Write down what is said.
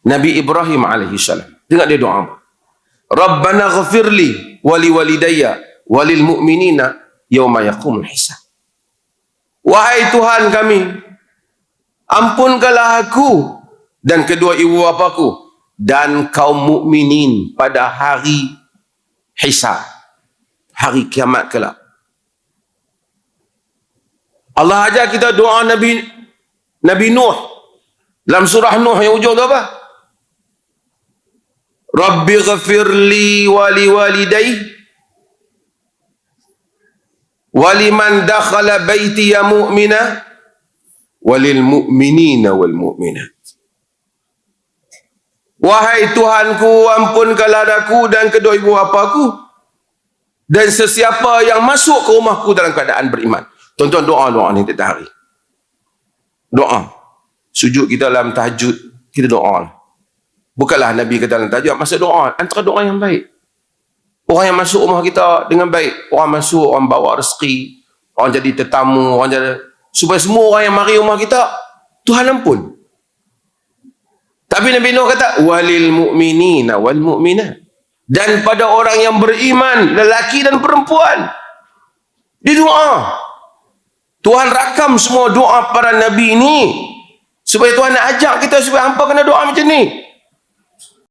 Nabi Ibrahim alaihi salam. Dengar dia doa apa? Rabbana ghafirli wali walidayya walil mu'minina yauma yaqumul hisab. Wahai Tuhan kami, ampunkanlah aku dan kedua ibu bapaku dan kaum mukminin pada hari hisab, hari kiamat kelak. Allah ajar kita doa Nabi Nuh dalam surah Nuh yang ujung tu apa? Rabbi ghafirli wali walidayya waliman dakhala baitiya mu'mina walil mu'minina wal mu'minat. Wahai Tuhanku, ampunkanlah aku dan kedua ibu bapaku dan sesiapa yang masuk ke rumahku dalam keadaan beriman. Tuan-tuan, doa ni tiap hari. Doa. Sujud kita dalam tahajud, kita doa. Bukanlah Nabi kata dalam tahajud, masa doa, antara doa yang baik. Orang yang masuk rumah kita dengan baik, orang masuk, orang bawa rezeki, orang jadi tetamu, orang jadi, supaya semua orang yang mari rumah kita, Tuhan ampun. Tapi Nabi Nuh kata, walil mu'minina wal mu'minat. Dan pada orang yang beriman, lelaki dan perempuan. Dia doa. Tuhan rakam semua doa para Nabi ini. Supaya Tuhan nak ajak kita supaya hampa kena doa macam ni.